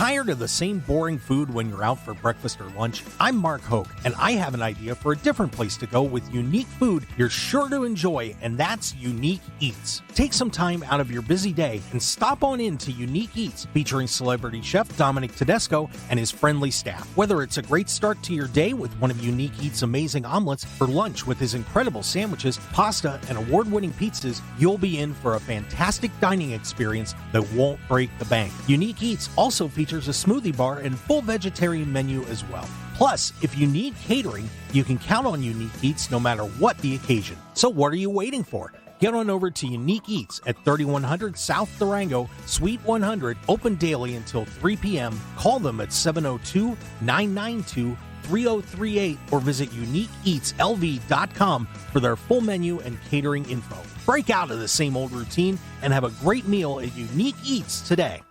Tired of the same boring food when you're out for breakfast or lunch? I'm Mark Hoke, and I have an idea for a different place to go with unique food you're sure to enjoy, and that's Unique Eats. Take some time out of your busy day and stop on in to Unique Eats, featuring celebrity chef Dominic Tedesco and his friendly staff. Whether it's a great start to your day with one of Unique Eats' amazing omelets, or lunch with his incredible sandwiches, pasta, and award-winning pizzas, you'll be in for a fantastic dining experience that won't break the bank. Unique Eats also features a smoothie bar and full vegetarian menu as well. Plus, if you need catering, you can count on Unique Eats no matter what the occasion. So what are you waiting for? Get on over to Unique Eats at 3100 South Durango, Suite 100, open daily until 3 p.m. Call them at 702-992-3038 or visit uniqueeatslv.com for their full menu and catering info. Break out of the same old routine and have a great meal at Unique Eats today.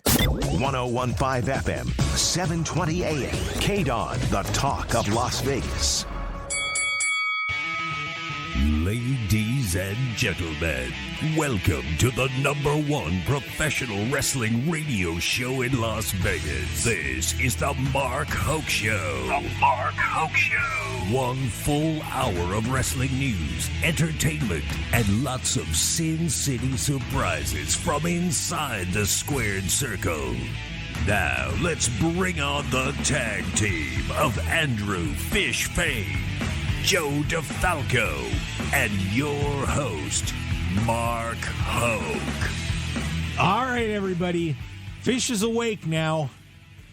101.5 FM, 720 AM, KDWN, the talk of Las Vegas. Ladies and gentlemen, welcome to the #1 professional wrestling radio show in Las Vegas. This is the Mark Hoke Show. The Mark Hoke Show. 1 full hour of wrestling news, entertainment, and lots of Sin City surprises from inside the squared circle. Now, let's bring on the tag team of Andrew Fish Fain, Joe DeFalco, and your host, Mark Hoke. All right, everybody. Fish is awake now.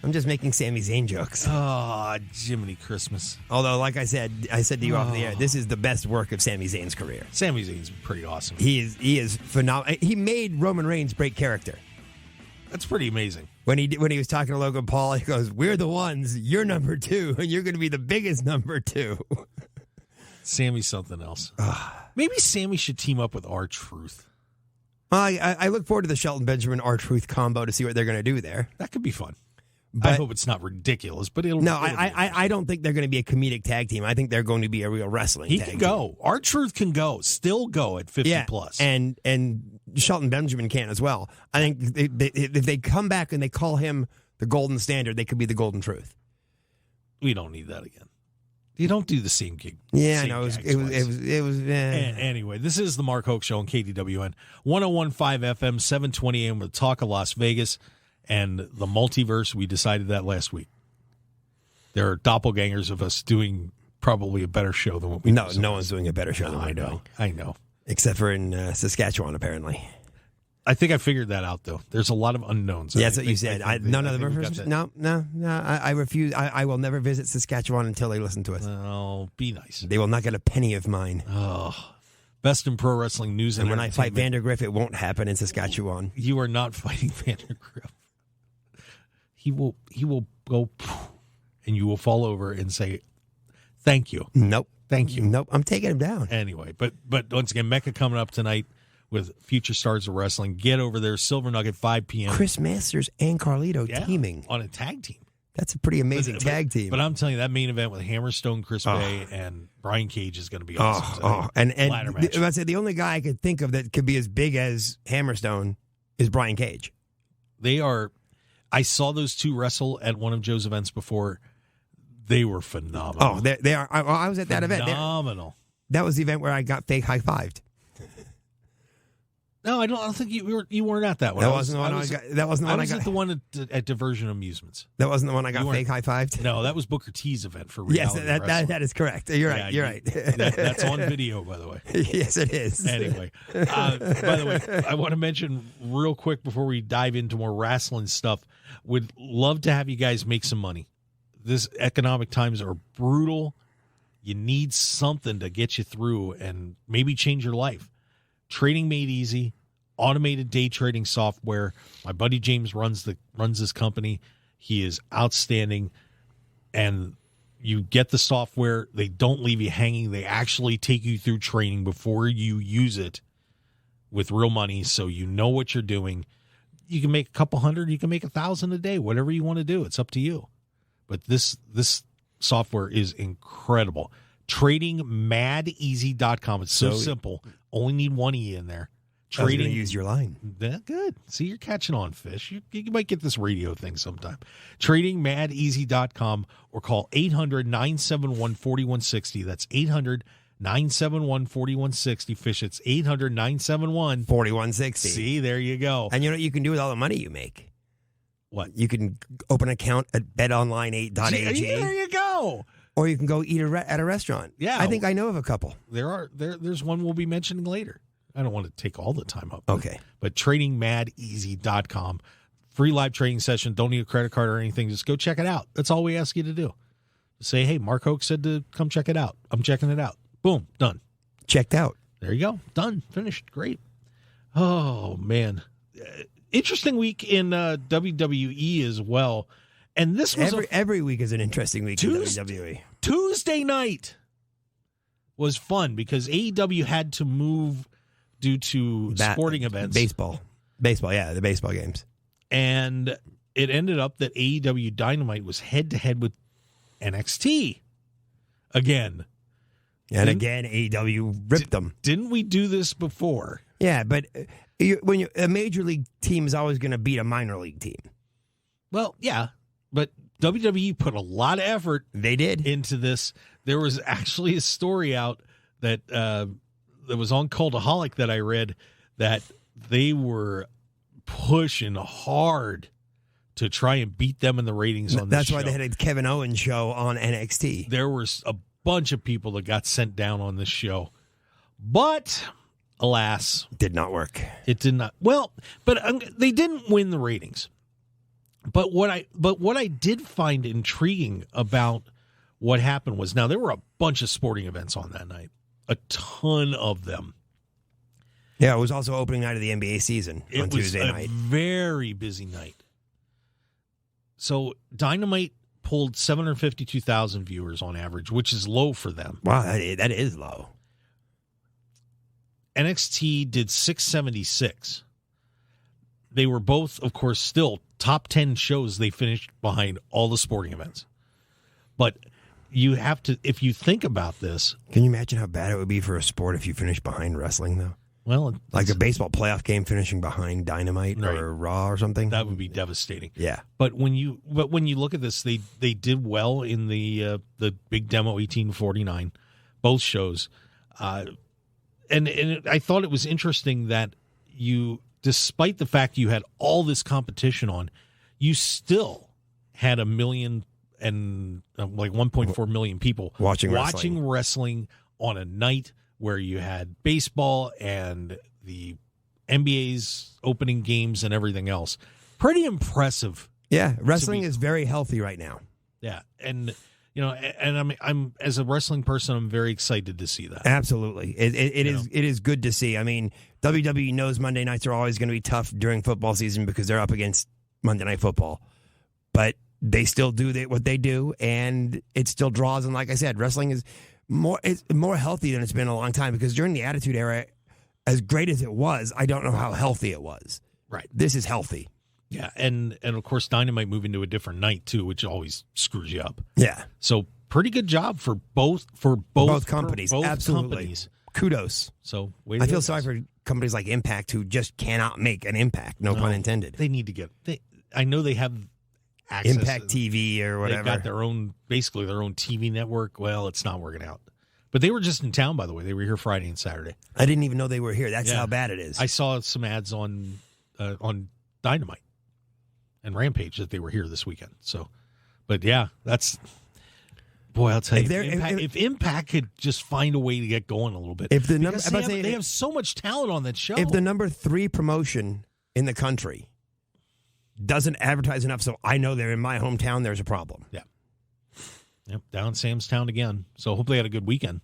I'm just making Sami Zayn jokes. Oh, Jiminy Christmas. Although, like I said to you off the air, this is the best work of Sami Zayn's career. Sami Zayn's pretty awesome. He is phenomenal. He made Roman Reigns break character. That's pretty amazing. When he was talking to Logan Paul, he goes, "We're the ones. You're number 2, and you're going to be the biggest number 2." Sammy's something else. Maybe Sammy should team up with R-Truth. I look forward to the Shelton Benjamin R-Truth combo to see what they're going to do there. That could be fun. But I hope it's not ridiculous, but it'll. No, I don't think they're going to be a comedic tag team. I think they're going to be a real wrestling tag team. He can go. R-Truth can go. Still go at 50 plus. And Shelton Benjamin can as well. I think if they come back and they call him the Golden Standard, they could be the Golden Truth. We don't need that again. You don't do the same gig. Yeah, I know. It was. Anyway, this is the Mark Hoke Show on KDWN 101.5 FM, 720 AM with Talk of Las Vegas and the multiverse. We decided that last week. There are doppelgangers of us doing probably a better show than what we do. No one's doing a better show than we do. I know. Except for in Saskatchewan, apparently. I think I figured that out, though. There's a lot of unknowns. Yeah, that's what you said. No. I refuse. I will never visit Saskatchewan until they listen to us. Oh, be nice. They will not get a penny of mine. Oh, best in pro wrestling news. And when I fight Vandergriff, it won't happen in Saskatchewan. You are not fighting Vandergriff. He will go, and you will fall over and say, "Thank you." Nope. Thank you. Nope. I'm taking him down. Anyway, but once again, Mecca coming up tonight with future stars of wrestling. Get over there, Silver Nugget, 5 p.m. Chris Masters and Carlito teaming on a tag team. That's a pretty amazing tag team. But I'm telling you, that main event with Hammerstone, Chris Bay, and Brian Cage is going to be awesome. And I said the only guy I could think of that could be as big as Hammerstone is Brian Cage. They are. I saw those two wrestle at one of Joe's events before. They were phenomenal. Oh, they are. I was at that event. Phenomenal. That was the event where I got fake high-fived. No, I don't think you weren't at that one. That wasn't the one I got. That wasn't the one I got. I was at the one at Diversion Amusements. That wasn't the one I got fake high-fived? No, that was Booker T's event for reality Yes, that is correct. You're right. You're right. That's on video, by the way. Yes, it is. Anyway, by the way, I want to mention real quick before we dive into more wrestling stuff, would love to have you guys make some money. This economic times are brutal. You need something to get you through and maybe change your life. Trading Made Easy, automated day trading software. My buddy James runs this company. He is outstanding. And you get the software. They don't leave you hanging. They actually take you through training before you use it with real money, so you know what you're doing. You can make a couple hundred. You can make 1,000 a day. Whatever you want to do. It's up to you. But this software is incredible. TradingMadEasy.com. It's so simple. Only need one E in there. I was going to use your line. Good. See, you're catching on, Fish. You might get this radio thing sometime. TradingMadEasy.com or call 800-971-4160. That's 800-971-4160. Fish, it's 800-971-4160. See, there you go. And you know what you can do with all the money you make? What? You can open an account at betonline8.ag. There you go. Or you can go eat at a restaurant. Yeah. I think I know of a couple. There's one we'll be mentioning later. I don't want to take all the time up. Okay. But TradingMadEasy.com. Free live trading session. Don't need a credit card or anything. Just go check it out. That's all we ask you to do. Just say, hey, Mark Hoke said to come check it out. I'm checking it out. Boom. Done. Checked out. There you go. Done. Finished. Great. Oh, man. Interesting week in WWE as well. And this was every week is an interesting week in WWE. Tuesday night was fun because AEW had to move due to sporting events. Baseball, yeah, the baseball games. And it ended up that AEW Dynamite was head-to-head with NXT again. And again, AEW ripped them. Didn't we do this before? Yeah, but when a major league team is always going to beat a minor league team. Well, yeah, but WWE put a lot of effort. They did into this. There was actually a story out that was on Cultaholic that I read that they were pushing hard to try and beat them in the ratings on this show. That's why they had a Kevin Owens show on NXT. There was a bunch of people that got sent down on this show. But, alas. Did not work. It did not. Well, but they didn't win the ratings. But what I did find intriguing about what happened was, now there were a bunch of sporting events on that night. A ton of them. Yeah, it was also opening night of the NBA season on Tuesday night. It was a very busy night. So Dynamite pulled 752,000 viewers on average, which is low for them. Wow, that is low. NXT did 676. They were both, of course, still top 10 shows. They finished behind all the sporting events. But you have to, if you think about this. Can you imagine how bad it would be for a sport if you finished behind wrestling, though? Well, like a baseball playoff game finishing behind Dynamite or Raw or something. That would be devastating. Yeah. But when you look at this, they did well in the big demo 1849, both shows. And I thought it was interesting that despite the fact you had all this competition on, you still had 1 million and like 1.4 million people watching wrestling on a night where you had baseball and the NBA's opening games and everything else. Pretty impressive. Yeah, wrestling is very healthy right now. Yeah, and I'm as a wrestling person, I'm very excited to see that. Absolutely, it is good to see. I mean, WWE knows Monday nights are always going to be tough during football season because they're up against Monday Night Football, but they still do what they do, and it still draws. And like I said, wrestling is more healthy than it's been in a long time, because during the Attitude Era, as great as it was, I don't know how healthy it was. Right. This is healthy. Yeah, and of course Dynamite moving to a different night too, which always screws you up. Yeah. So pretty good job for both companies. Both absolutely. Companies. Kudos. So I feel sorry for companies like Impact who just cannot make an impact. No pun intended. They need to get. I know they have access. Impact TV or whatever. They've got basically their own TV network. Well, it's not working out. But they were just in town, by the way. They were here Friday and Saturday. I didn't even know they were here. That's how bad it is. I saw some ads on Dynamite and Rampage that they were here this weekend. So, but yeah, that's. Boy, I'll tell you, if Impact could just find a way to get going a little bit. If the they have so much talent on that show. If the number 3 promotion in the country doesn't advertise enough, so I know they're in my hometown, there's a problem. Yeah. Yep, down Sam's Town again. So hopefully they had a good weekend.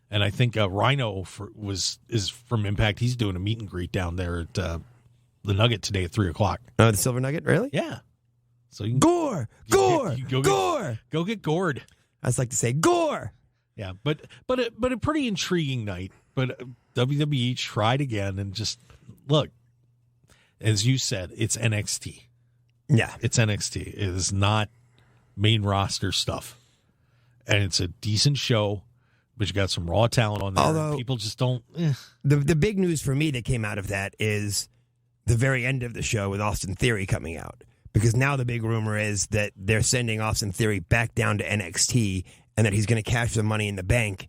And I think Rhino is from Impact. He's doing a meet and greet down there at the Nugget today at 3:00. Oh, the Silver Nugget, really? Yeah. So you can Gore. Go get gored. I just like to say gore. Yeah, but a pretty intriguing night. But WWE tried again, and just look, as you said, it's NXT. Yeah, it's NXT. It is not main roster stuff, and it's a decent show. But you got some Raw talent on there. Although people just don't. The big news for me that came out of that is the very end of the show with Austin Theory coming out. Because now the big rumor is that they're sending Austin Theory back down to NXT and that he's going to cash the Money in the Bank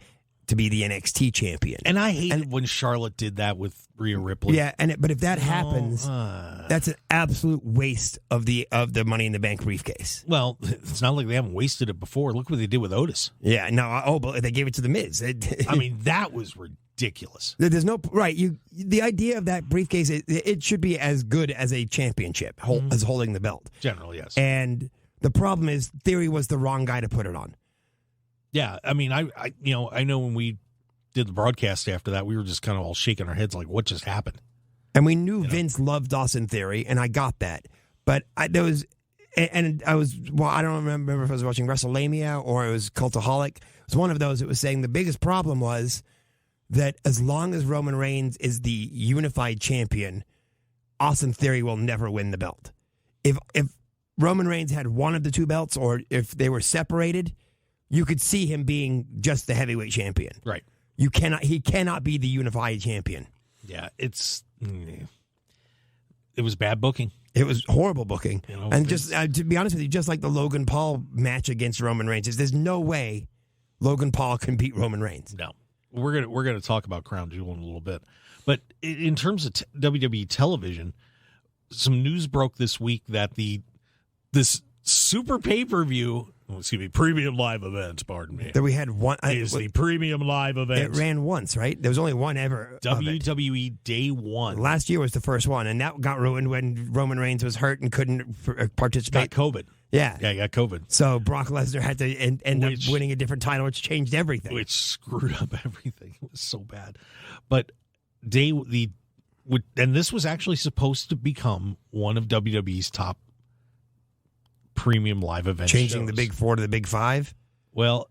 to be the NXT champion. And I hated when Charlotte did that with Rhea Ripley. Yeah, but if that happens, that's an absolute waste of the Money in the Bank briefcase. Well, it's not like they haven't wasted it before. Look what they did with Otis. Yeah, no, but they gave it to The Miz. I mean, that was ridiculous. There's no right. The idea of that briefcase, it should be as good as a championship, as holding the belt. Generally, yes. And the problem is, Theory was the wrong guy to put it on. Yeah, I mean, I know when we did the broadcast after that, we were just kind of all shaking our heads like, what just happened? And we knew Vince loved Austin Theory, and I got that. But I don't remember if I was watching WrestleMania or it was Cultaholic. It was one of those. It was saying the biggest problem was that as long as Roman Reigns is the unified champion, Austin Theory will never win the belt. If Roman Reigns had one of the two belts, or if they were separated, you could see him being just the heavyweight champion. Right. He cannot be the unified champion. Yeah, it was bad booking. It was horrible booking. And just to be honest with you, just like the Logan Paul match against Roman Reigns, there's no way Logan Paul can beat Roman Reigns. No. We're gonna talk about Crown Jewel in a little bit. But in terms of WWE television, some news broke this week that this super pay-per-view, premium live event, pardon me. That we had one. The premium live event. It ran once, right? There was only one ever. WWE Day One. Last year was the first one, and that got ruined when Roman Reigns was hurt and couldn't participate. Got COVID. Yeah, he got COVID. So Brock Lesnar had to end up winning a different title, which changed everything. Which screwed up everything. It was so bad. But and this was actually supposed to become one of WWE's top premium live events. Changing shows. The Big Four to the Big Five? Well,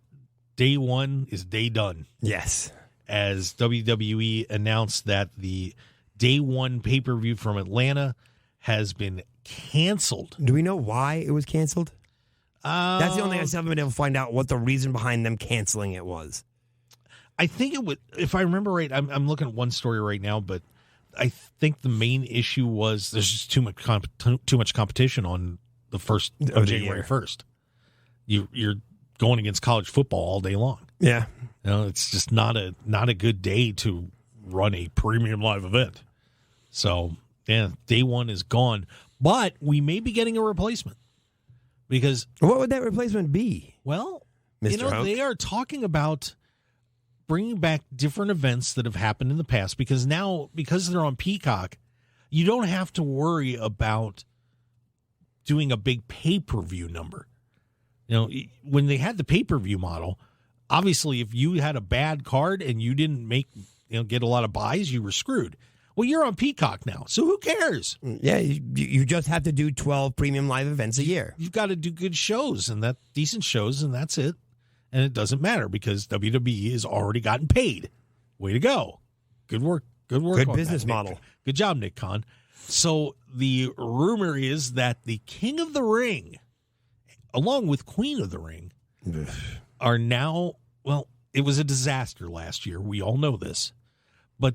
Day One is day done. Yes. As WWE announced that the Day One pay-per-view from Atlanta has been canceled. Do we know why it was canceled? That's the only thing I still haven't been able to find out what the reason behind them canceling it was. I think it would, if I remember right, I'm looking at one story right now, but I think the main issue was there's just too much competition on the first of January 1st. You're going against college football all day long. Yeah. It's just not a good day to run a premium live event. So, yeah, Day One is gone. But we may be getting a replacement. Because what would that replacement be? Well, Mr. Hoke? They are talking about bringing back different events that have happened in the past, because now, because they're on Peacock, you don't have to worry about doing a big pay-per-view number. When they had the pay-per-view model, obviously if you had a bad card and you didn't get a lot of buys, you were screwed. Well, you're on Peacock now, so who cares? Yeah, you just have to do 12 premium live events a year. You've got to do good shows and decent shows, and that's it. And it doesn't matter because WWE has already gotten paid. Way to go. Good work. Good business model. Good job, Nick Khan. So the rumor is that the King of the Ring, along with Queen of the Ring, are now, well, it was a disaster last year. We all know this. But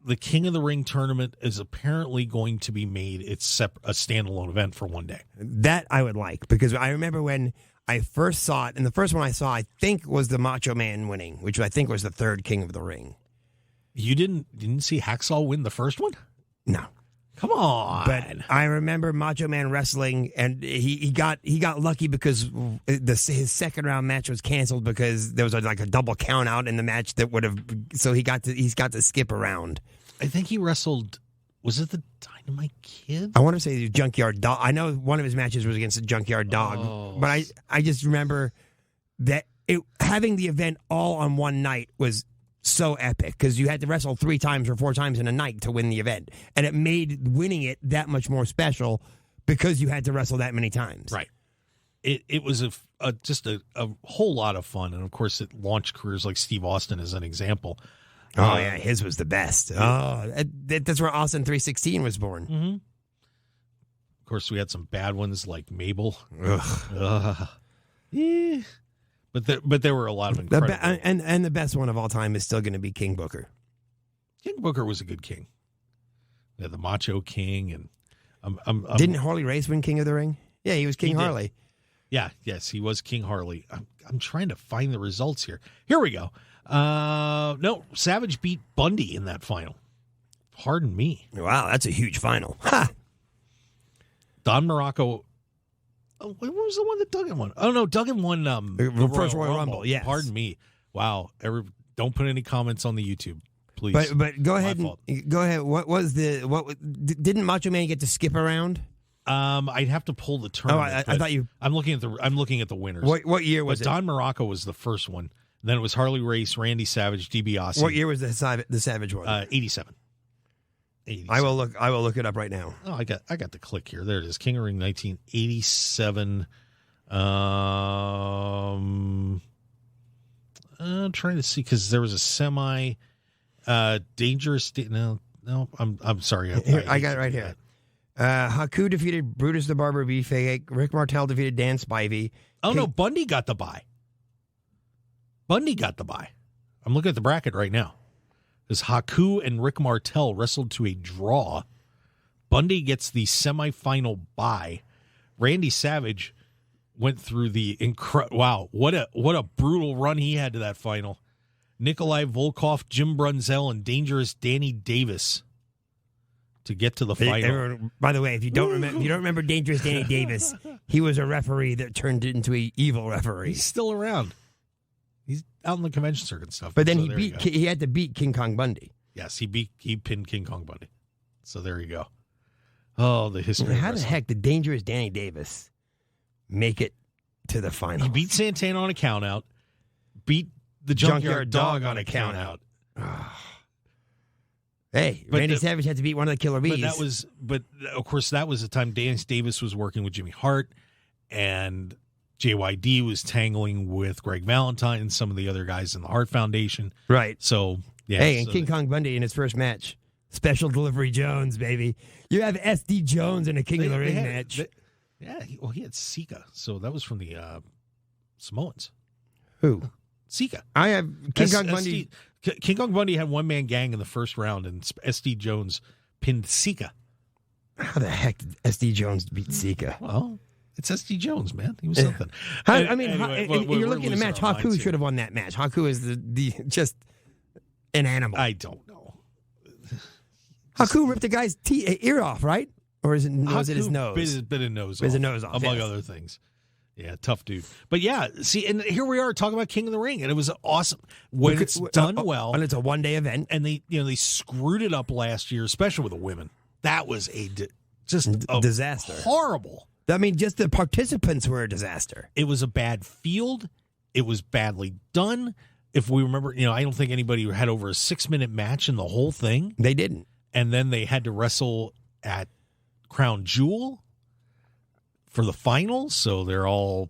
the King of the Ring tournament is apparently going to be made a standalone event for one day. That I would like, because I remember when I first saw it, and the first one I saw, I think, was the Macho Man winning, which I think was the third King of the Ring. You didn't see Hacksaw win the first one? No. Come on. But I remember Macho Man wrestling, and he got lucky because his second round match was canceled because there was like a double count out in the match that would have, so he's got to skip around. I think he wrestled, was it the Dynamite Kid? I want to say the Junkyard Dog. I know one of his matches was against the Junkyard Dog, but I just remember that having the event all on one night was so epic because you had to wrestle 3 times or 4 times in a night to win the event, and it made winning it that much more special because you had to wrestle that many times. Right. It was just a whole lot of fun, and of course it launched careers like Steve Austin as an example. Oh yeah, his was the best. Oh, that's where Austin 316 was born. Mm-hmm. Of course, we had some bad ones like Mabel. Ugh. Yeah. But there were a lot of incredible. And the best one of all time is still going to be King Booker. King Booker was a good king. Yeah, the Macho King, and didn't Harley Race win King of the Ring? Yeah, he was King Harley. Yeah, yes, he was King Harley. I'm trying to find the results here. Here we go. No, Savage beat Bundy in that final. Pardon me. Wow, that's a huge final. Ha! Don Morocco. Oh, what was the one that Duggan won? Oh no, Duggan won the first Royal Rumble. Yes. Pardon me. Wow. Don't put any comments on the YouTube, please. But go ahead. Go ahead. Didn't Macho Man get to skip around? I'd have to pull the tournament. I thought you. I'm looking at the winners. What year was it? Don Morocco was the first one. Then it was Harley Race, Randy Savage, DiBiase. What year was the Savage one? 87. I will look it up right now. Oh, I got the click here. There it is. King of Ring 1987. I'm trying to see because there was a semi dangerous. No, I'm sorry. I got it right here. Haku defeated Brutus the Barber Beefcake. Rick Martel defeated Dan Spivey. Oh no, Bundy got the bye. I'm looking at the bracket right now. Because Haku and Rick Martel wrestled to a draw. Bundy gets the semifinal bye. Randy Savage went through the wow, what a brutal run he had to that final. Nikolai Volkov, Jim Brunzell, and Dangerous Danny Davis to get to the final. By the way, if you don't remember Dangerous Danny Davis, he was a referee that turned into an evil referee. He's still around. He's out in the convention circuit and stuff. But then he had to beat King Kong Bundy. Yes, he pinned King Kong Bundy. So there you go. Oh, the history. How the heck did Dangerous Danny Davis make it to the final? He beat Santana on a count out. Beat the Junkyard Dog on a count out. Hey, Randy Savage had to beat one of the Killer Bees. But of course that was the time Dance Davis was working with Jimmy Hart, and JYD was tangling with Greg Valentine and some of the other guys in the Hart Foundation. Right. So, yeah. Hey, and King Kong Bundy in his first match. Special Delivery Jones, baby. You have SD Jones in a King of the Ring match. He had Sika. So that was from the Samoans. Who? Sika. I have King Kong Bundy. King Kong Bundy had one-man gang in the first round, and SD Jones pinned Sika. How the heck did SD Jones beat Sika? Well, it's SD Jones, man. He was something. You're looking at a match. Haku should have won that match. Haku is the just an animal. I don't know. Haku ripped the guy's ear off, right? Or was it his nose? Bit his nose off. Among other things. Yeah, tough dude. But yeah, see, and here we are talking about King of the Ring, and it was awesome when it's done well. And it's a one-day event. And they screwed it up last year, especially with the women. That was a disaster. Horrible. I mean, just the participants were a disaster. It was a bad field. It was badly done. If we remember, I don't think anybody had over a 6-minute match in the whole thing. They didn't. And then they had to wrestle at Crown Jewel for the finals, so they're all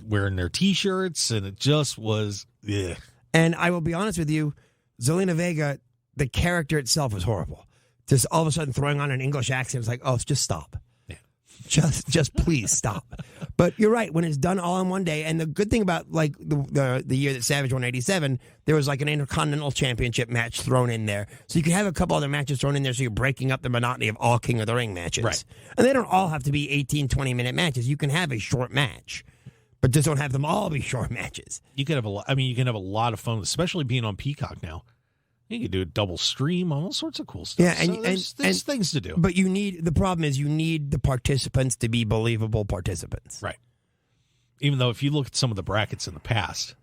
wearing their T-shirts, and it just was, ugh. And I will be honest with you, Zelina Vega, the character itself was horrible. Just all of a sudden throwing on an English accent, it's like, oh, just stop. Just please stop. But you're right. When it's done all in one day, and the good thing about like the year that Savage won 87, there was like an Intercontinental Championship match thrown in there, so you could have a couple other matches thrown in there, so you're breaking up the monotony of all King of the Ring matches. Right. And they don't all have to be 18, 20-minute matches. You can have a short match, but just don't have them all be short matches. You can have you can have a lot of fun, especially being on Peacock now. You can do a double stream, all sorts of cool stuff. Yeah, and there's things to do. But the problem is you need the participants to be believable participants. Right. Even though if you look at some of the brackets in the past.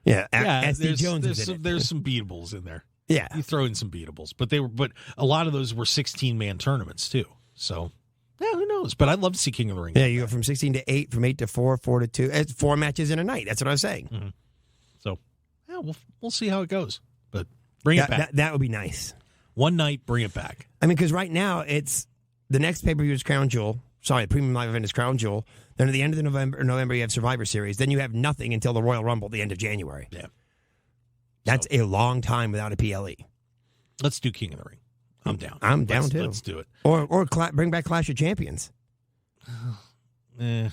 SD Jones there's some beatables in there. Yeah. You throw in some beatables. But a lot of those were 16-man tournaments too. So, yeah, who knows? But I'd love to see King of the Ring. Yeah, you go from 16 to 8, from 8 to 4, 4 to 2. It's 4 matches in a night. That's what I was saying. Mm-hmm. So, yeah, we'll see how it goes. But bring it back. That would be nice. One night, bring it back. I mean, because right now, it's the next pay-per-view is Crown Jewel. Sorry, the premium live event is Crown Jewel. Then at the end of November, you have Survivor Series. Then you have nothing until the Royal Rumble at the end of January. Yeah. That's a long time without a PLE. Let's do King of the Ring. I'm down. I'm down, too. Let's do it. Or bring back Clash of Champions.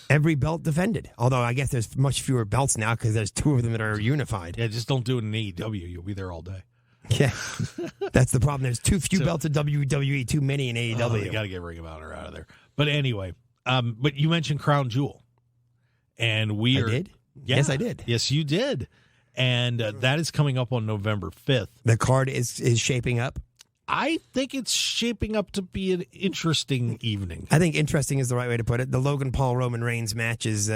Every belt defended. Although I guess there's much fewer belts now because there's 2 of them that are unified. Yeah, just don't do it in AEW. You'll be there all day. Yeah, that's the problem. There's too few belts in WWE, too many in AEW. You got to get Ring of Honor out of there. But anyway, but you mentioned Crown Jewel. And I did? Yeah, yes, I did. Yes, you did. And that is coming up on November 5th. The card is shaping up. I think it's shaping up to be an interesting evening. I think interesting is the right way to put it. The Logan Paul Roman Reigns match is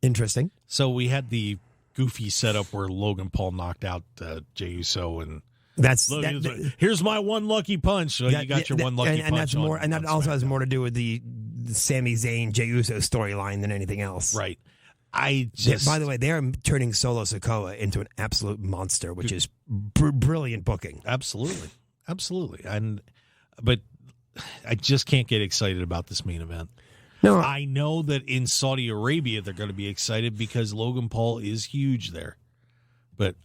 interesting. So we had the goofy setup where Logan Paul knocked out Jey Uso, and here's my one lucky punch. So you got your one lucky punch. And that's more, and that also has more to do with the Sami Zayn Jey Uso storyline than anything else. Right. By the way, they are turning Solo Sikoa into an absolute monster, which is brilliant booking. Absolutely. But I just can't get excited about this main event. No, I know that in Saudi Arabia they're going to be excited because Logan Paul is huge there. But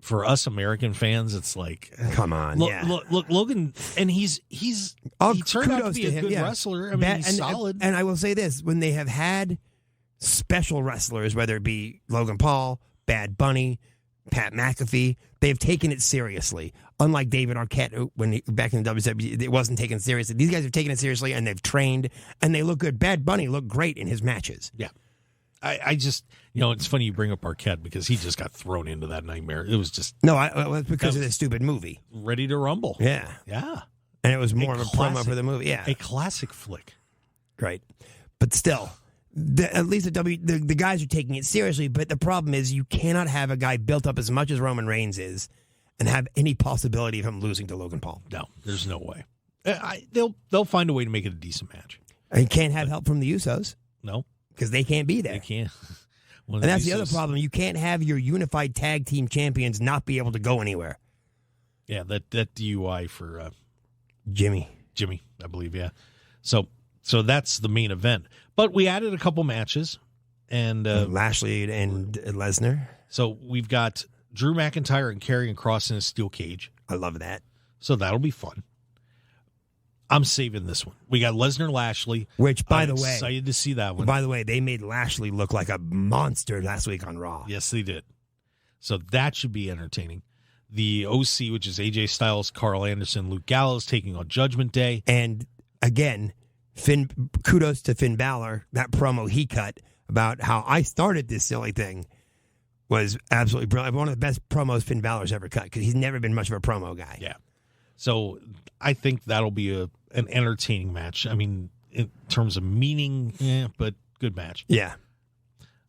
for us American fans, it's like, come on, look, Logan, and he turned out to be a good wrestler. I mean, he's solid. And I will say this: when they have had special wrestlers, whether it be Logan Paul, Bad Bunny, Pat McAfee, they've taken it seriously. Unlike David Arquette, who, back in the WWE, it wasn't taken seriously. These guys have taken it seriously, and they've trained, and they look good. Bad Bunny looked great in his matches. Yeah. I just, it's funny you bring up Arquette because he just got thrown into that nightmare. It was just... No, it's because of this stupid movie. Ready to Rumble. Yeah. Yeah. And it was more of a promo for the movie. Yeah. A classic flick. Right. But still... at least the guys are taking it seriously, but the problem is you cannot have a guy built up as much as Roman Reigns is and have any possibility of him losing to Logan Paul. No, there's no way. They'll find a way to make it a decent match. And you can't have help from the Usos. No. Because they can't be there. They can't. And that's the other problem. You can't have your unified tag team champions not be able to go anywhere. Yeah, that DUI for Jimmy, I believe, yeah. So that's the main event. But we added a couple matches. And Lashley and Lesnar. So we've got Drew McIntyre and Karrion Kross in a steel cage. I love that. So that'll be fun. I'm saving this one. We got Lesnar Lashley. Which, by the way, excited to see that one. By the way, they made Lashley look like a monster last week on Raw. Yes, they did. So that should be entertaining. The OC, which is AJ Styles, Carl Anderson, Luke Gallows taking on Judgment Day. And again, kudos to Finn Balor. That promo he cut about how I started this silly thing was absolutely brilliant. One of the best promos Finn Balor's ever cut because he's never been much of a promo guy. Yeah. So I think that'll be an entertaining match. I mean, in terms of meaning, but good match. Yeah.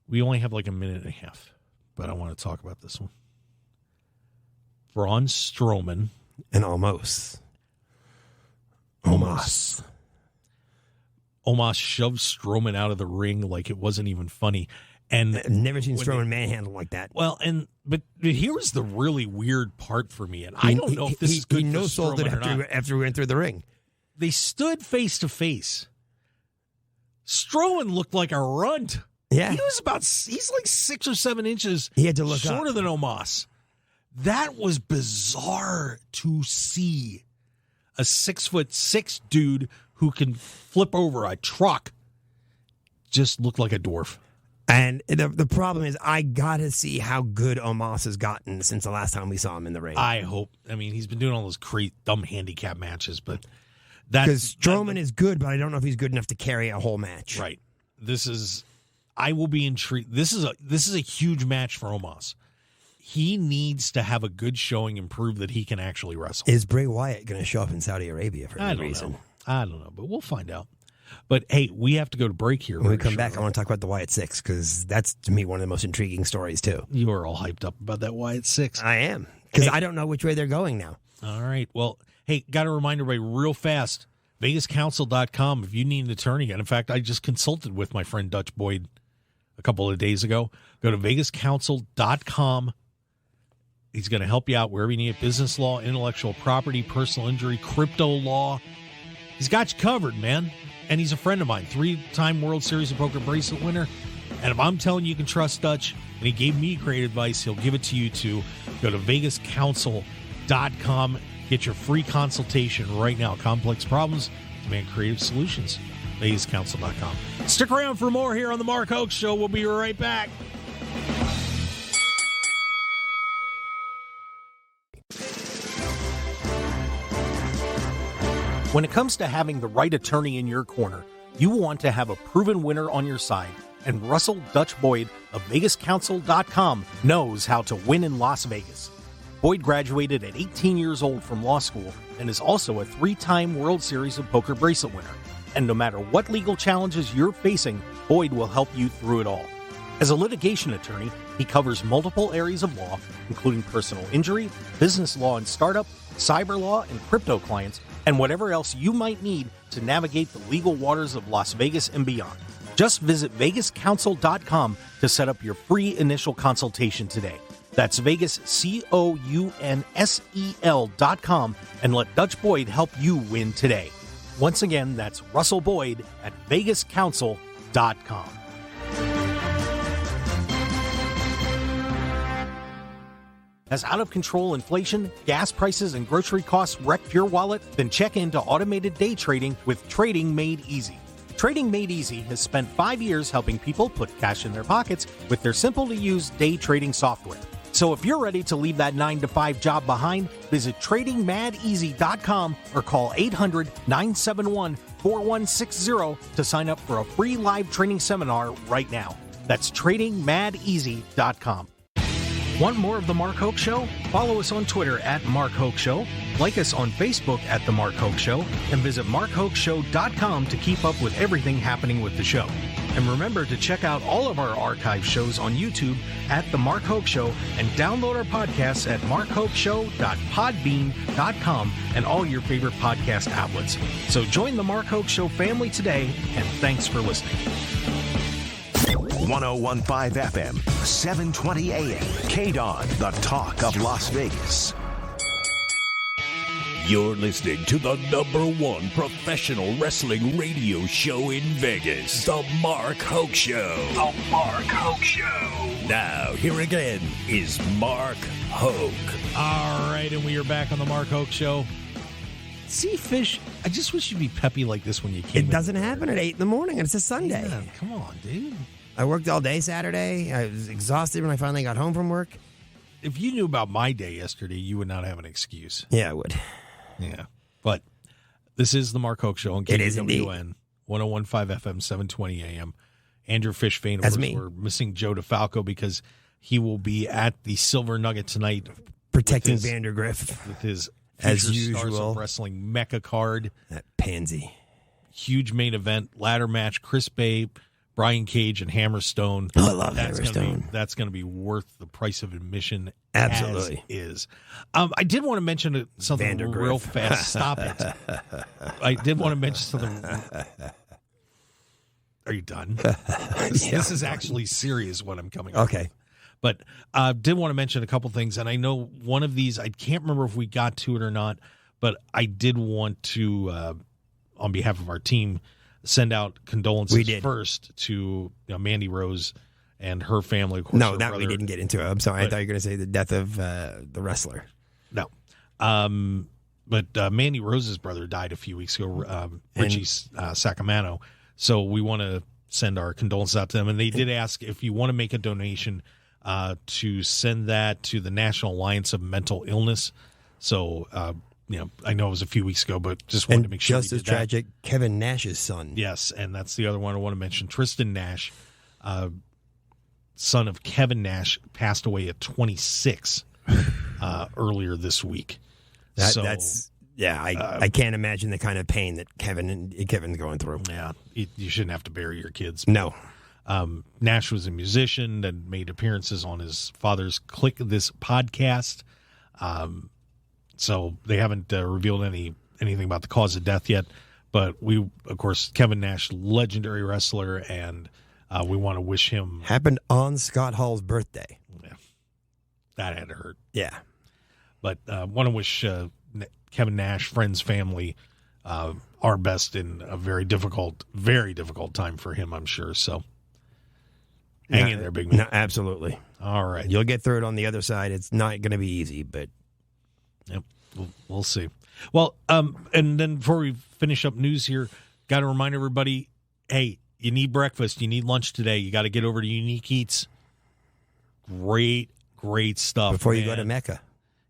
We only have like a minute and a half, but I want to talk about this one. Braun Strowman and Omos shoved Strowman out of the ring like it wasn't even funny. And I've never seen Strowman manhandle like that. Well, but here was the really weird part for me, and I don't know if this is good for Strowman or not. After we went through the ring. They stood face to face. Strowman looked like a runt. Yeah. He's like 6 or 7 inches he had to look shorter up. than Omos. That was bizarre to see. A 6'6" dude who can flip over a truck just looked like a dwarf. And the problem is, I got to see how good Omos has gotten since the last time we saw him in the ring. I hope. I mean, he's been doing all those dumb handicap matches, but because Strowman is good, but I don't know if he's good enough to carry a whole match. Right. I will be intrigued. This is a huge match for Omos. He needs to have a good showing and prove that he can actually wrestle. Is Bray Wyatt going to show up in Saudi Arabia for any reason? I don't know, but we'll find out. But, hey, we have to go to break here. When we come back, I want to talk about the Wyatt 6, because that's, to me, one of the most intriguing stories, too. You are all hyped up about that Wyatt 6. I am, because I don't know which way they're going now. All right. Well, hey, got to remind everybody real fast, VegasCounsel.com, if you need an attorney. And, in fact, I just consulted with my friend Dutch Boyd a couple of days ago. Go to VegasCounsel.com. He's going to help you out wherever you need it. Business law, intellectual property, personal injury, crypto law. He's got you covered, man. And he's a friend of mine, 3-time World Series of Poker bracelet winner. And if I'm telling you can trust Dutch, and he gave me great advice, he'll give it to you too. Go to VegasCounsel.com. Get your free consultation right now. Complex problems, demand creative solutions. VegasCouncil.com. Stick around for more here on the Mark Hoke Show. We'll be right back. When it comes to having the right attorney in your corner, you want to have a proven winner on your side, and Russell Dutch Boyd of VegasCouncil.com knows how to win in Las Vegas. Boyd graduated at 18 years old from law school and is also a 3-time World Series of Poker bracelet winner. And no matter what legal challenges you're facing, Boyd will help you through it all. As a litigation attorney, he covers multiple areas of law, including personal injury, business law and startup, cyber law, and crypto clients, and whatever else you might need to navigate the legal waters of Las Vegas and beyond. Just visit VegasCouncil.com to set up your free initial consultation today. That's VegasCounsel.com and let Dutch Boyd help you win today. Once again, that's Russell Boyd at VegasCouncil.com. Has out-of-control inflation, gas prices, and grocery costs wrecked your wallet? Then check into automated day trading with Trading Made Easy. Trading Made Easy has spent 5 years helping people put cash in their pockets with their simple-to-use day trading software. So if you're ready to leave that 9-to-5 job behind, visit TradingMadEasy.com or call 800-971-4160 to sign up for a free live training seminar right now. That's TradingMadEasy.com. Want more of The Mark Hoke Show? Follow us on Twitter at Mark Hoke Show, like us on Facebook at The Mark Hoke Show, and visit MarkHokeShow.com to keep up with everything happening with the show. And remember to check out all of our archive shows on YouTube at The Mark Hoke Show and download our podcasts at markhokeshow.podbean.com and all your favorite podcast outlets. So join The Mark Hoke Show family today, and thanks for listening. 101.5 FM, 720 AM, KDWN, the talk of Las Vegas. You're listening to the #1 professional wrestling radio show in Vegas, The Mark Hoke Show. The Mark Hoke Show. Now, here again is Mark Hoke. All right, and we are back on The Mark Hoke Show. See, Fish, I just wish you'd be peppy like this when you came. It doesn't happen at 8 in the morning, and it's a Sunday. Yeah, come on, dude. I worked all day Saturday. I was exhausted when I finally got home from work. If you knew about my day yesterday, you would not have an excuse. Yeah, I would. Yeah. But this is the Mark Hoke Show on KDWN, 101.5 FM, 720 AM. Andrew Fish, Fain. That's me. We're missing Joe DeFalco because he will be at the Silver Nugget tonight. Protecting Vandergriff. With his as Future Stars usual. of Wrestling Mecha card. That pansy. Huge main event, ladder match, Chris Bay, Brian Cage, and Hammerstone. Oh, I love Hammerstone. That's going to be worth the price of admission. Absolutely. As is. I did want to mention something real fast. Stop it. I did want to mention something. Are you done? This is actually serious what I'm coming up with. But I did want to mention a couple things, and I know one of these, I can't remember if we got to it or not, but I did want to, on behalf of our team, send out condolences first to Mandy Rose and her family. Of course, no, that we didn't get into it. I'm sorry. I thought you were going to say the death of the wrestler. No. But Mandy Rose's brother died a few weeks ago, Richie Sacamano. So we want to send our condolences out to them. And they did ask if you want to make a donation to send that to the National Alliance of Mental Illness. So, I know it was a few weeks ago, but just wanted to make sure. Just as tragic, Kevin Nash's son. Yes, and that's the other one I want to mention. Tristan Nash, son of Kevin Nash, passed away at 26 earlier this week. I can't imagine the kind of pain that Kevin's going through. Yeah, you shouldn't have to bury your kids. No. Nash was a musician and made appearances on his father's Click This podcast. So they haven't revealed anything about the cause of death yet. But we, of course, Kevin Nash, legendary wrestler, and we want to wish him. Happened on Scott Hall's birthday. Yeah, that had to hurt. Yeah. But want to wish Kevin Nash, friends, family, our best in a very difficult time for him, I'm sure. So hang in there, big man. No, absolutely. All right. You'll get through it on the other side. It's not going to be easy, but. Yep, we'll see. Well, and then before we finish up news here, got to remind everybody, hey, you need breakfast, you need lunch today, you got to get over to Unique Eats. Great stuff. Before you go to Mecca.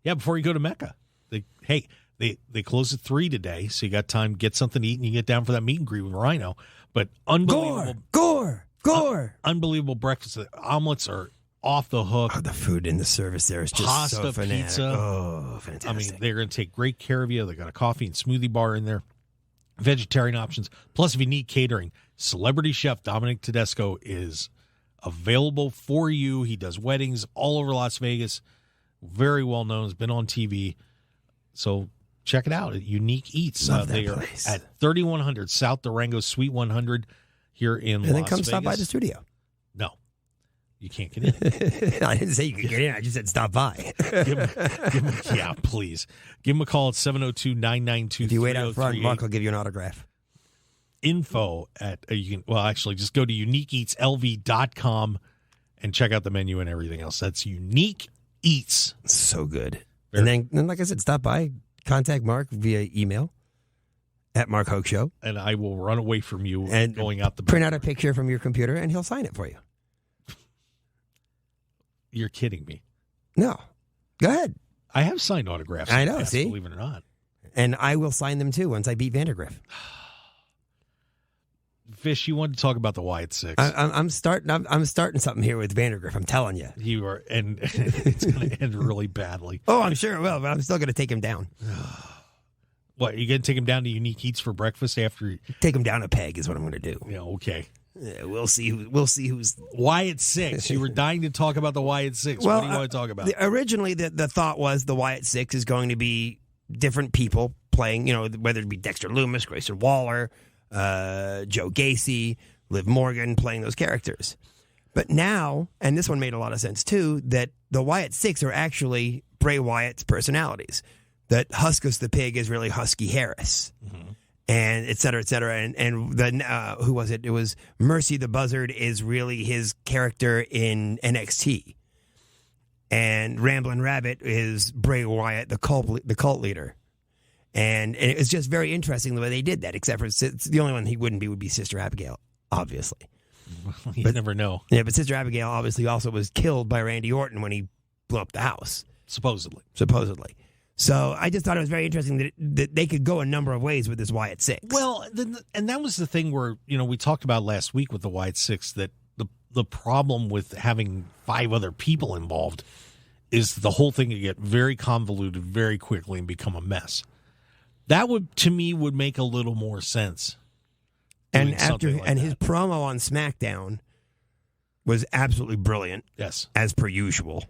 Yeah, before you go to Mecca. They close at 3 today, so you got time to get something to eat and you get down for that meet and greet with Rhino. But unbelievable. Gore. Unbelievable breakfast. The omelets are off the hook. Oh, the food in the service there is just Pasta, so fanatic. pizza. Oh, fantastic. I mean, they're going to take great care of you. They got a coffee and smoothie bar in there. Vegetarian options. Plus, if you need catering, celebrity chef Dominic Tedesco is available for you. He does weddings all over Las Vegas. Very well known. Has been on TV. So check it out at Unique Eats. They are at 3100 South Durango, Suite 100 here in Las Vegas. And then come stop by the studio. No. You can't get in. I didn't say you could get in. I just said stop by. Yeah, please. Give him a call at 702-992-3038. If you wait out front, Mark will give you an autograph. Info at, just go to uniqueeatslv.com and check out the menu and everything else. That's Unique Eats. So good. And then, like I said, stop by, contact Mark via email at Mark Hoke Show. And I will run away from you and going out the print out a picture from your computer, and he'll sign it for you. You're kidding me. No. Go ahead. I have signed autographs. I know, see? Believe it or not. And I will sign them, too, once I beat Vandergriff. Fish, you wanted to talk about the Wyatt Six. I'm starting something here with Vandergriff. I'm telling you. You are, and it's going to end really badly. Oh, I'm sure it will, but I'm still going to take him down. What, you going to take him down to Unique Eats for breakfast after? Take him down a peg is what I'm going to do. Yeah, okay. Yeah, we'll see who's Wyatt Six. You were dying to talk about the Wyatt Six. Well, what do you want to talk about? Originally, the thought was the Wyatt Six is going to be different people playing. Whether it be Dexter Lumis, Grayson Waller, Joe Gacy, Liv Morgan playing those characters. But now, and this one made a lot of sense too, that the Wyatt Six are actually Bray Wyatt's personalities. That Huskus the Pig is really Husky Harris. Mm-hmm. And et cetera, and then who was it? It was Mercy the Buzzard is really his character in NXT, and Ramblin' Rabbit is Bray Wyatt, the cult leader. And it's just very interesting the way they did that. Except for the only one he wouldn't be would be Sister Abigail, obviously. You never know. Yeah, but Sister Abigail obviously also was killed by Randy Orton when he blew up the house, supposedly. So I just thought it was very interesting that they could go a number of ways with this Wyatt Six. Well, and that was the thing where, we talked about last week with the Wyatt Six, that the problem with having 5 other people involved is the whole thing could get very convoluted very quickly and become a mess. That to me would make a little more sense. And his promo on SmackDown was absolutely brilliant. Yes. As per usual.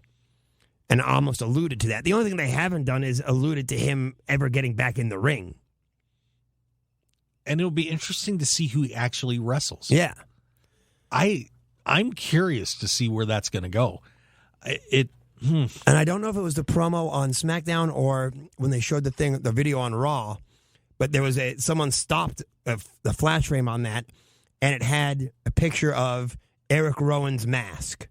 And almost alluded to that. The only thing they haven't done is alluded to him ever getting back in the ring. And it'll be interesting to see who he actually wrestles. Yeah. I'm curious to see where that's going to go. And I don't know if it was the promo on SmackDown or when they showed the video on Raw, but there was someone stopped the flash frame on that, and it had a picture of Eric Rowan's mask,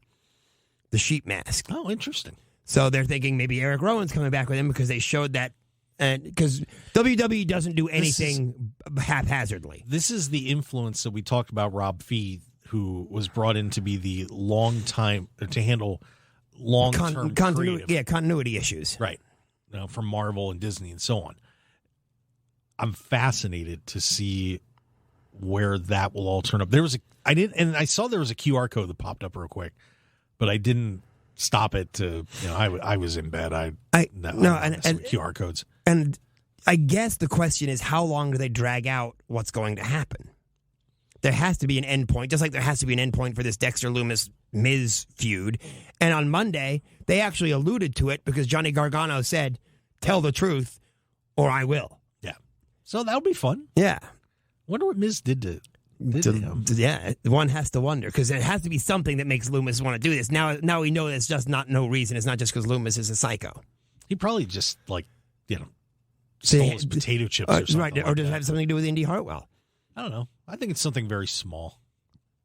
the sheep mask. Oh, interesting. So they're thinking maybe Eric Rowan's coming back with him because they showed that, and because WWE doesn't do anything haphazardly. This is the influence that we talked about. Rob Fee, who was brought in to be the to handle long-term continuity issues, right? From Marvel and Disney and so on. I'm fascinated to see where that will all turn up. I saw there was a QR code that popped up real quick, but I didn't stop it to, I was in bed. And QR codes. And I guess the question is, how long do they drag out what's going to happen? There has to be an end point, just like there has to be an end point for this Dexter Lumis Miz feud. And on Monday, they actually alluded to it because Johnny Gargano said, "Tell the truth, or I will." Yeah. So that'll be fun. Yeah. Wonder what Miz did to him. Yeah, one has to wonder, because there has to be something that makes Lumis want to do this. Now we know it's just no reason. It's not just because Lumis is a psycho. He probably just stole his potato chips or something. Right, or does it have something to do with Indy Hartwell? I don't know. I think it's something very small.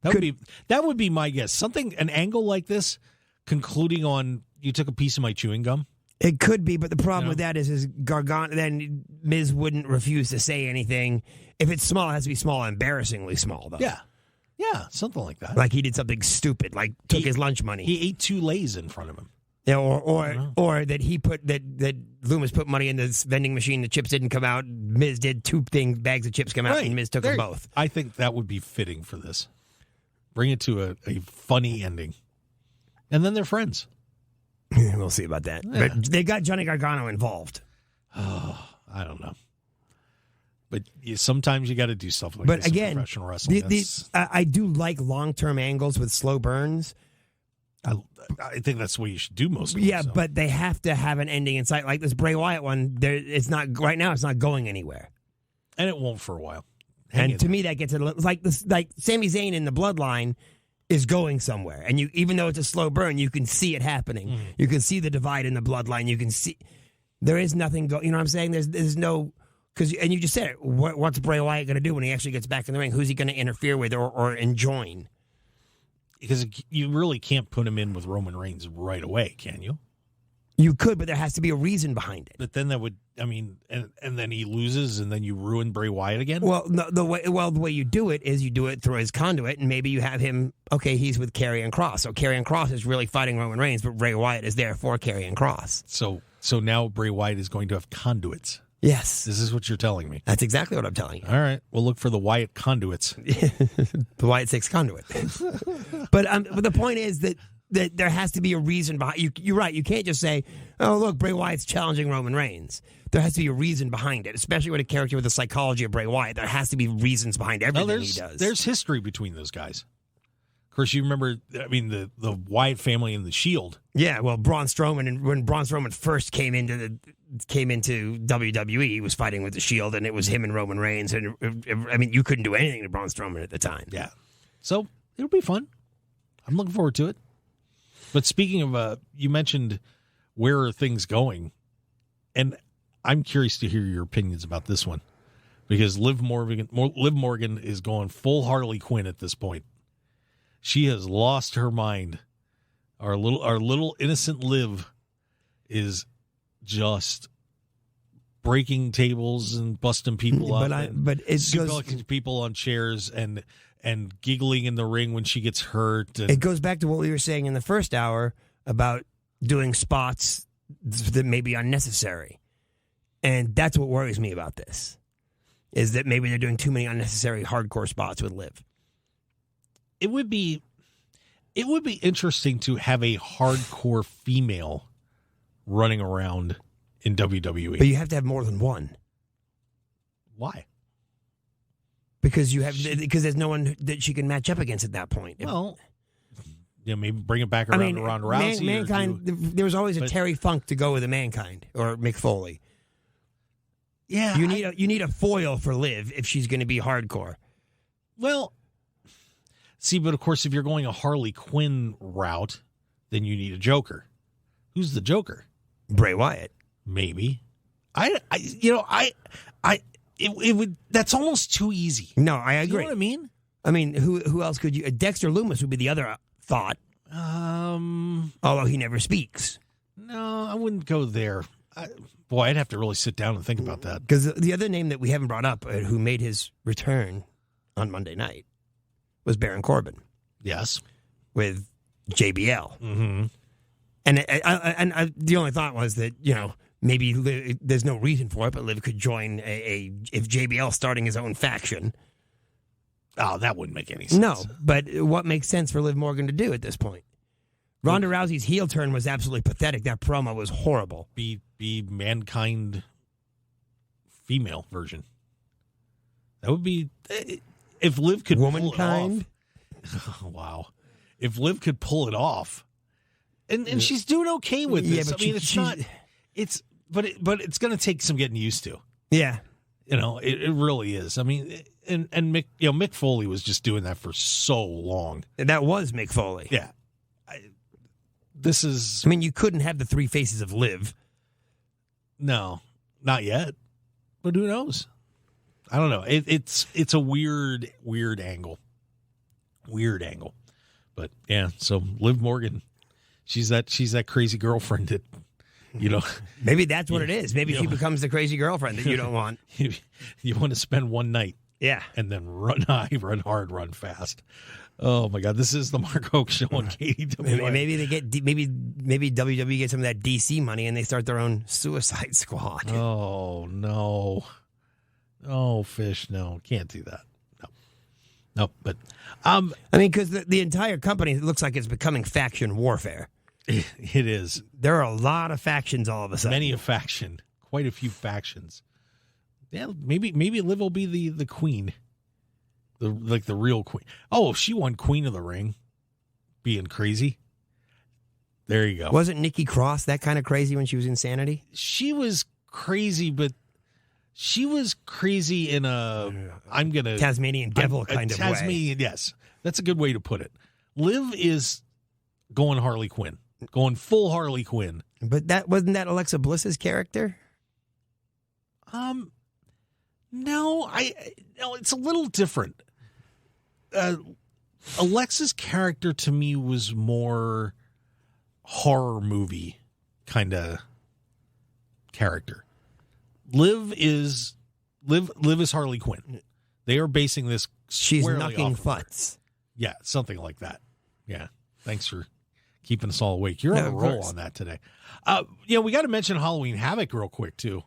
That would be my guess. An angle like this, concluding on, you took a piece of my chewing gum. It could be, but the problem with that is Gargano. Then Miz wouldn't refuse to say anything. If it's small, it has to be small, embarrassingly small, though. Yeah, something like that. Like he did something stupid, like took his lunch money. He ate 2 Lays in front of him. Yeah, or that he put that Lumis put money in this vending machine. The chips didn't come out. Miz did 2 bags of chips come out, and Miz took them both. I think that would be fitting for this. Bring it to a funny ending, and then they're friends. We'll see about that. Yeah. But they got Johnny Gargano involved. Oh, I don't know. But sometimes you got to do stuff like but this again, in professional wrestling. I do like long-term angles with slow burns. I think that's what you should do most of Yeah, so. But they have to have an ending in sight. Like this Bray Wyatt one, it's not right now. It's not going anywhere, and it won't for a while. And to me, that gets it. Like Sami Zayn in the Bloodline is going somewhere, and even though it's a slow burn, you can see it happening. Mm-hmm. You can see the divide in the Bloodline. You can see there is nothing. You know what I'm saying? There's no. And you just said it. What's Bray Wyatt going to do when he actually gets back in the ring? Who's he going to interfere with or enjoin? Because you really can't put him in with Roman Reigns right away, can you? You could, but there has to be a reason behind it. But then that would, and then he loses, and then you ruin Bray Wyatt again? Well, no, the way you do it is you do it through his conduit, and maybe you have him, okay, he's with Karrion Kross. So Karrion Kross is really fighting Roman Reigns, but Bray Wyatt is there for Karrion Kross. So now Bray Wyatt is going to have conduits. Yes. This is what you're telling me. That's exactly what I'm telling you. All right. We'll look for the Wyatt conduits. The Wyatt 6 conduit. But the point is that there has to be a reason behind you. You're right. You can't just say, oh, look, Bray Wyatt's challenging Roman Reigns. There has to be a reason behind it, especially with a character with the psychology of Bray Wyatt. There has to be reasons behind everything he does. There's history between those guys. Of course, you remember, the Wyatt family and the Shield. Yeah, well, Braun Strowman, and when Braun Strowman first came into WWE, he was fighting with the Shield, and it was him and Roman Reigns. And you couldn't do anything to Braun Strowman at the time. Yeah, so it'll be fun. I'm looking forward to it. But speaking of, you mentioned where are things going, and I'm curious to hear your opinions about this one because Liv Morgan is going full Harley Quinn at this point. She has lost her mind. Our little innocent Liv is just breaking tables and busting people up, but it goes people on chairs and giggling in the ring when she gets hurt. It goes back to what we were saying in the first hour about doing spots that may be unnecessary, and that's what worries me about this. Is that maybe they're doing too many unnecessary hardcore spots with Liv. It would be interesting to have a hardcore female running around in WWE. But you have to have more than one. Why? Because there's no one that she can match up against at that point. Well, maybe bring it back around to Ronda Rousey. Mankind, there was always a Terry Funk to go with a Mankind or Mick Foley. Yeah, you need a foil for Liv if she's going to be hardcore. Well, see, but of course, if you're going a Harley Quinn route, then you need a Joker. Who's the Joker? Bray Wyatt. Maybe. It would. That's almost too easy. No, I agree. You know what I mean? I mean, who else could you? Dexter Lumis would be the other thought. Although he never speaks. No, I wouldn't go there. I'd have to really sit down and think about that. Because the other name that we haven't brought up, who made his return on Monday night, was Baron Corbin. Yes, with JBL. Mm-hmm. And the only thought was that maybe Liv, there's no reason for it, but Liv could join if JBL starting his own faction. Oh, that wouldn't make any sense. No, but what makes sense for Liv Morgan to do at this point? Ronda Rousey's heel turn was absolutely pathetic. That promo was horrible. Be Mankind female version. That would be if Liv could Womankind. Pull it off. Wow, if Liv could pull it off, and she's doing okay with this. But but it's going to take some getting used to. Yeah, it really is. I mean, and Mick Foley was just doing that for so long. That was Mick Foley. Yeah. You couldn't have the three faces of Liv. No, not yet. But who knows? I don't know. It's a weird angle. Weird angle. But yeah, so Liv Morgan, she's that crazy girlfriend that Maybe that's what it is. Maybe she becomes the crazy girlfriend that you don't want. You want to spend one night. Yeah. And then run high, run hard, run fast. Oh, my God. This is the Mark Hoke Show on KDWN. Maybe WWE gets some of that DC money and they start their own Suicide Squad. Oh, no. Oh, Fish, no. Can't do that. No, but... because the entire company looks like it's becoming faction warfare. It is. There are a lot of factions all of a sudden. Many a faction. Quite a few factions. Yeah, maybe Liv will be the queen. The real queen. Oh, she won Queen of the Ring. Being crazy. There you go. Wasn't Nikki Cross that kind of crazy when she was Insanity? She was crazy, but she was crazy in Tasmanian devil kind of way. Yes. That's a good way to put it. Liv is going Harley Quinn. Going full Harley Quinn. But wasn't that Alexa Bliss's character? No, it's a little different. Alexa's character to me was more horror movie kind of character. Liv is Harley Quinn. They are basing this. She's knocking futz. Yeah, something like that. Yeah. Thanks for keeping us all awake. You're on a roll on that today. We got to mention Halloween Havoc real quick too.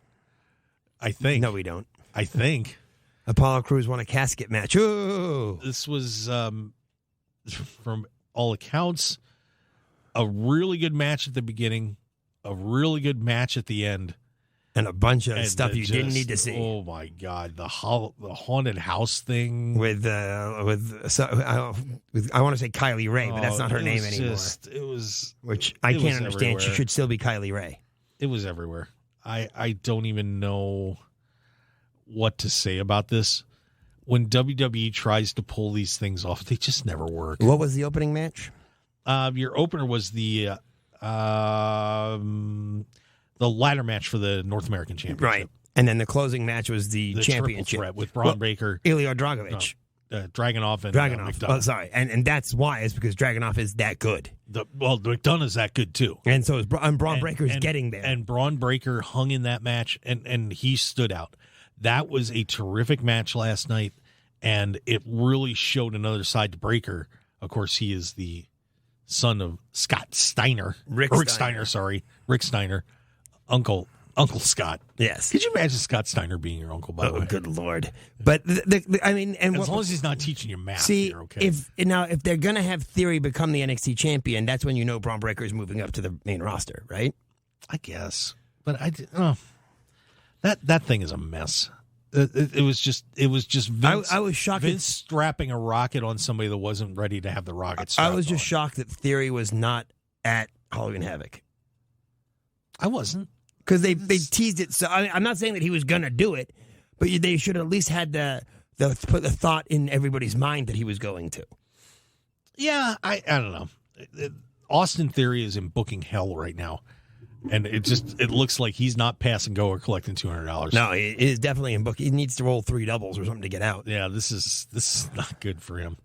I think. No, we don't. I think. Apollo Crews won a casket match. Ooh. This was, from all accounts, a really good match at the beginning, a really good match at the end. And a bunch of stuff you didn't need to see. Oh, my God. The haunted house thing. With I want to say Kylie Ray, but that's not her name anymore. Which I can't understand. Everywhere. She should still be Kylie Ray. It was everywhere. I don't even know what to say about this. When WWE tries to pull these things off, they just never work. What was the opening match? Your opener was the ladder match for the North American Championship. Right. And then the closing match was the championship. Triple threat with Braun Breaker. Ilya Dragovich. Dragunov and Dragunov. McDonough. Oh, sorry. And that's why. It's because Dragunov is that good. McDonough is that good, too. And so is Braun Breaker's getting there. And Braun Breaker hung in that match, and he stood out. That was a terrific match last night, and it really showed another side to Breaker. Of course, he is the son of Scott Steiner. Rick Steiner. Uncle Scott. Yes. Could you imagine Scott Steiner being your uncle, by the way? Good Lord. But, as long as he's not teaching you math, you're okay. If they're going to have Theory become the NXT champion, that's when you know Braun Breaker is moving up to the main roster, right? I guess. But that thing is a mess. It was just Vince. I was shocked. Vince strapping a rocket on somebody that wasn't ready to have the rocket strapped I was just shocked that Theory was not at Halloween Havoc. I wasn't. Because they teased it. So I'm not saying that he was going to do it, but they should at least had put the thought in everybody's mind that he was going to. Yeah, I don't know. Austin Theory is in booking hell right now. And it looks like he's not pass and go or collecting $200. No, he is definitely in book. He needs to roll 3 doubles or something to get out. Yeah, this is not good for him.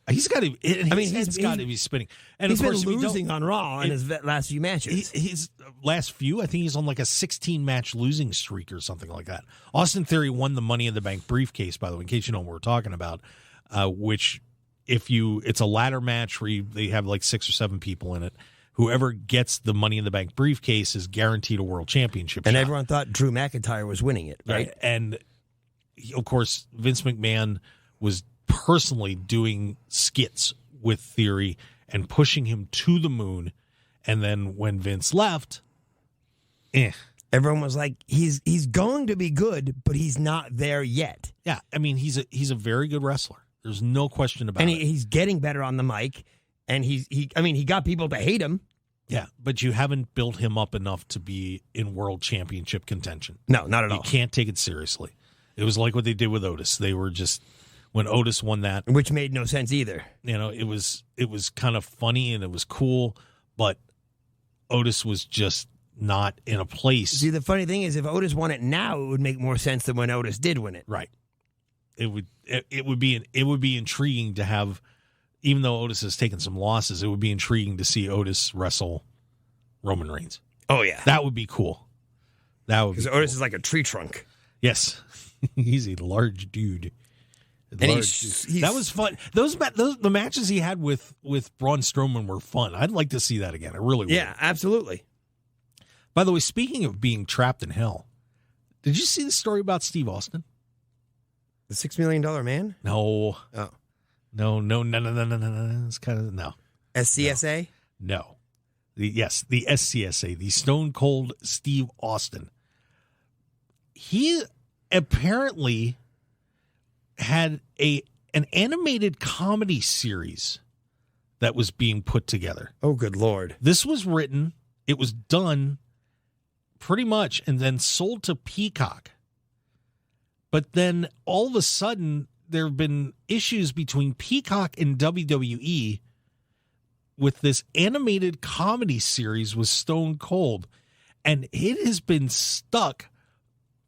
He's got to. He's got to be spinning. And he's of course, been losing on Raw in his last few matches. His last few, I think he's on like a 16-match losing streak or something like that. Austin Theory won the Money in the Bank briefcase, by the way, in case you know what we're talking about. Which, it's a ladder match where they have like 6 or 7 people in it. Whoever gets the Money in the Bank briefcase is guaranteed a world championship. And shot. Everyone thought Drew McIntyre was winning it, right? And of course, Vince McMahon was personally doing skits with Theory and pushing him to the moon. And then when Vince left, everyone was like, he's going to be good, but he's not there yet. Yeah, I mean, he's a very good wrestler. There's no question about it. And he's getting better on the mic, and he got people to hate him. Yeah, but you haven't built him up enough to be in world championship contention. No, not at all. You can't take it seriously. It was like what they did with Otis. They were just, when Otis won that, which made no sense either. It was kind of funny and it was cool, but Otis was just not in a place. See, the funny thing is, if Otis won it now, it would make more sense than when Otis did win it. Right. It would be intriguing to have, even though Otis has taken some losses, it would be intriguing to see Otis wrestle Roman Reigns. Oh, yeah. That would be cool. That would be Because Otis is like a tree trunk. Yes. He's a large dude. And he's that was fun. The matches he had with Braun Strowman were fun. I'd like to see that again. I really would. Yeah, absolutely. By the way, speaking of being trapped in hell, did you see the story about Steve Austin? The $6 Million Man? No. Oh. No. It's kind of, no. SCSA? No. The SCSA, the Stone Cold Steve Austin. He apparently had an animated comedy series that was being put together. Oh, good Lord. This was written, it was done pretty much, and then sold to Peacock. But then all of a sudden, there have been issues between Peacock and WWE with this animated comedy series with Stone Cold. And it has been stuck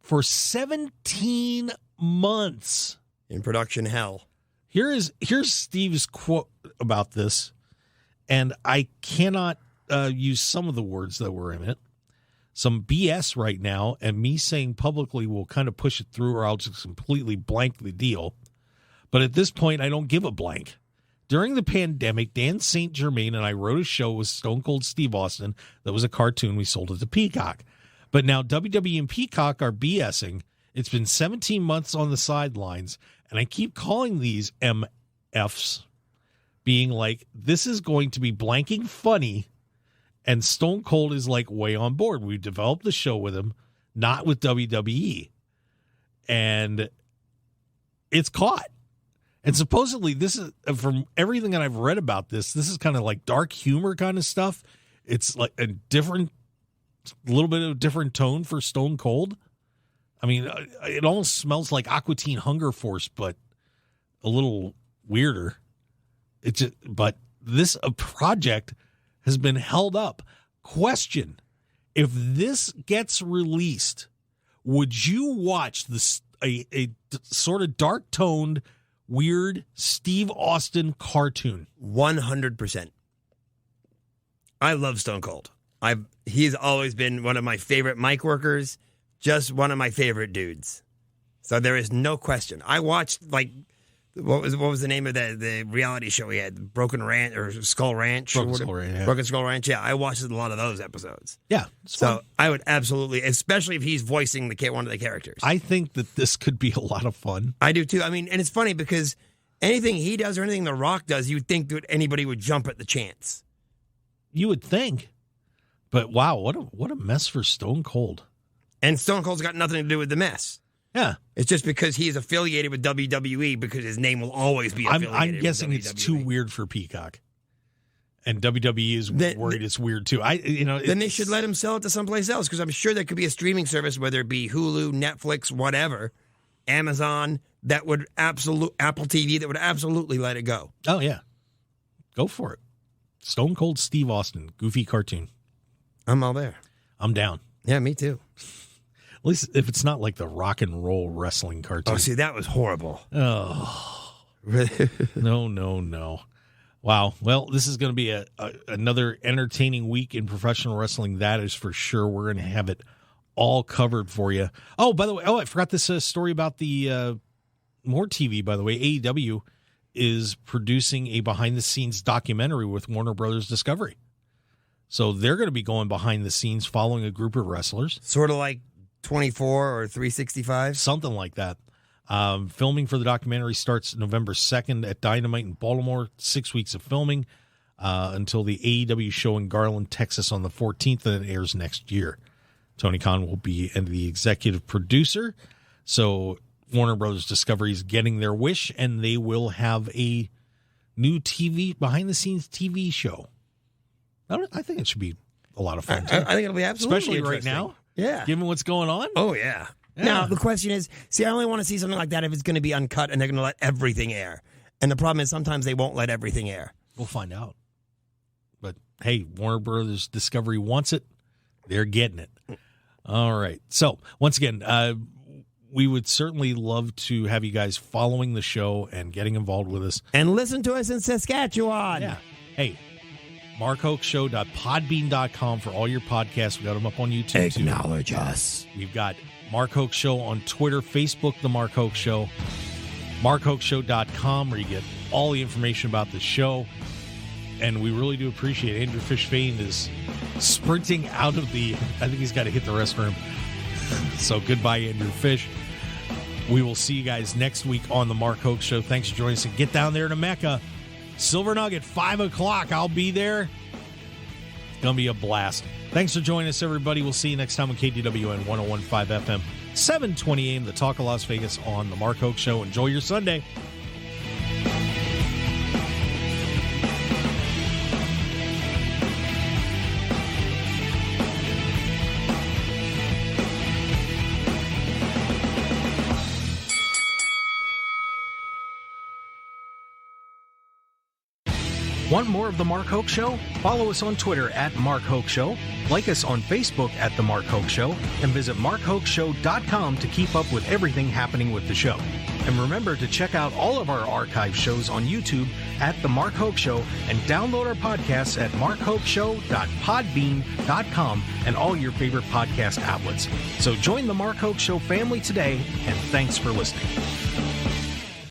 for 17 months. In production hell. Here's Steve's quote about this, and I cannot use some of the words that were in it. Some BS right now, and me saying publicly will kind of push it through, or I'll just completely blank the deal. But at this point, I don't give a blank. During the pandemic, Dan St. Germain and I wrote a show with Stone Cold Steve Austin that was a cartoon. We sold it to Peacock. But now WWE and Peacock are BSing. It's been 17 months on the sidelines, and I keep calling these MFs, being like, this is going to be blanking funny, and Stone Cold is like way on board. We developed the show with him, not with WWE, and it's caught. And supposedly, this is, from everything that I've read about this is kind of like dark humor kind of stuff. It's like a little bit of a different tone for Stone Cold. I mean, it almost smells like Aqua Teen Hunger Force, but a little weirder. But this project has been held up. Question: if this gets released, would you watch a sort of dark toned, weird Steve Austin cartoon? 100%. I love Stone Cold. He's always been one of my favorite mic workers. Just one of my favorite dudes. So there is no question. I watched, like, what was the name of the reality show he had? Broken Ranch or Skull Ranch? Broken Skull Ranch, yeah. Broken Skull Ranch, yeah. I watched a lot of those episodes. Yeah. So fun. I would absolutely, especially if he's voicing one of the characters. I think that this could be a lot of fun. I do too. I mean, and it's funny because anything he does or anything The Rock does, you would think that anybody would jump at the chance. You would think. But wow, what a mess for Stone Cold. And Stone Cold's got nothing to do with the mess. Yeah. It's just because he's affiliated with WWE because his name will always be affiliated I'm guessing with it's WWE. too weird for Peacock. And WWE is worried it's weird too. Then they should let him sell it to someplace else because I'm sure there could be a streaming service, whether it be Hulu, Netflix, whatever, Amazon, that would Apple TV, that would absolutely let it go. Oh, yeah. Go for it. Stone Cold Steve Austin, goofy cartoon. I'm all there. I'm down. Yeah, me too. At least if it's not like the rock and roll wrestling cartoon. Oh, see, that was horrible. Oh. No. Wow. Well, this is going to be another entertaining week in professional wrestling. That is for sure. We're going to have it all covered for you. Oh, by the way, I forgot this story about the more TV, by the way. AEW is producing a behind-the-scenes documentary with Warner Brothers Discovery. So they're going to be going behind the scenes following a group of wrestlers. Sort of like 24 or 365? Something like that. Filming for the documentary starts November 2nd at Dynamite in Baltimore. 6 weeks of filming until the AEW show in Garland, Texas on the 14th, and it airs next year. Tony Khan will be the executive producer. So Warner Brothers Discovery is getting their wish, and they will have a new behind-the-scenes TV show. I think it should be a lot of fun, too. I think it'll be absolutely especially right now. Yeah. Given what's going on. Oh, yeah. Now, the question is, I only want to see something like that if it's going to be uncut and they're going to let everything air. And the problem is sometimes they won't let everything air. We'll find out. But, hey, Warner Brothers Discovery wants it. They're getting it. All right. So, once again, we would certainly love to have you guys following the show and getting involved with us. And listen to us in Saskatchewan. Yeah. Hey, markhokeshow.podbean.com for all your podcasts. We got them up on YouTube, too. Acknowledge us. We've got Mark Hoke Show on Twitter, Facebook, The Mark Hoke Show, markhokeshow.com, where you get all the information about the show. And we really do appreciate it. Andrew Fish Fain is sprinting out of I think he's got to hit the restroom. So goodbye, Andrew Fish. We will see you guys next week on the Mark Hoke Show. Thanks for joining us. And get down there to Mecca. Silver Nugget, 5 o'clock. I'll be there. It's going to be a blast. Thanks for joining us, everybody. We'll see you next time on KDWN 101.5 FM, 720 AM, the Talk of Las Vegas on the Mark Hoke Show. Enjoy your Sunday. Want more of The Mark Hoke Show? Follow us on Twitter at Mark Hoke Show, like us on Facebook at The Mark Hoke Show, and visit markhokeshow.com to keep up with everything happening with the show. And remember to check out all of our archive shows on YouTube at The Mark Hoke Show and download our podcasts at markhokeshow.podbean.com and all your favorite podcast outlets. So join The Mark Hoke Show family today, and thanks for listening.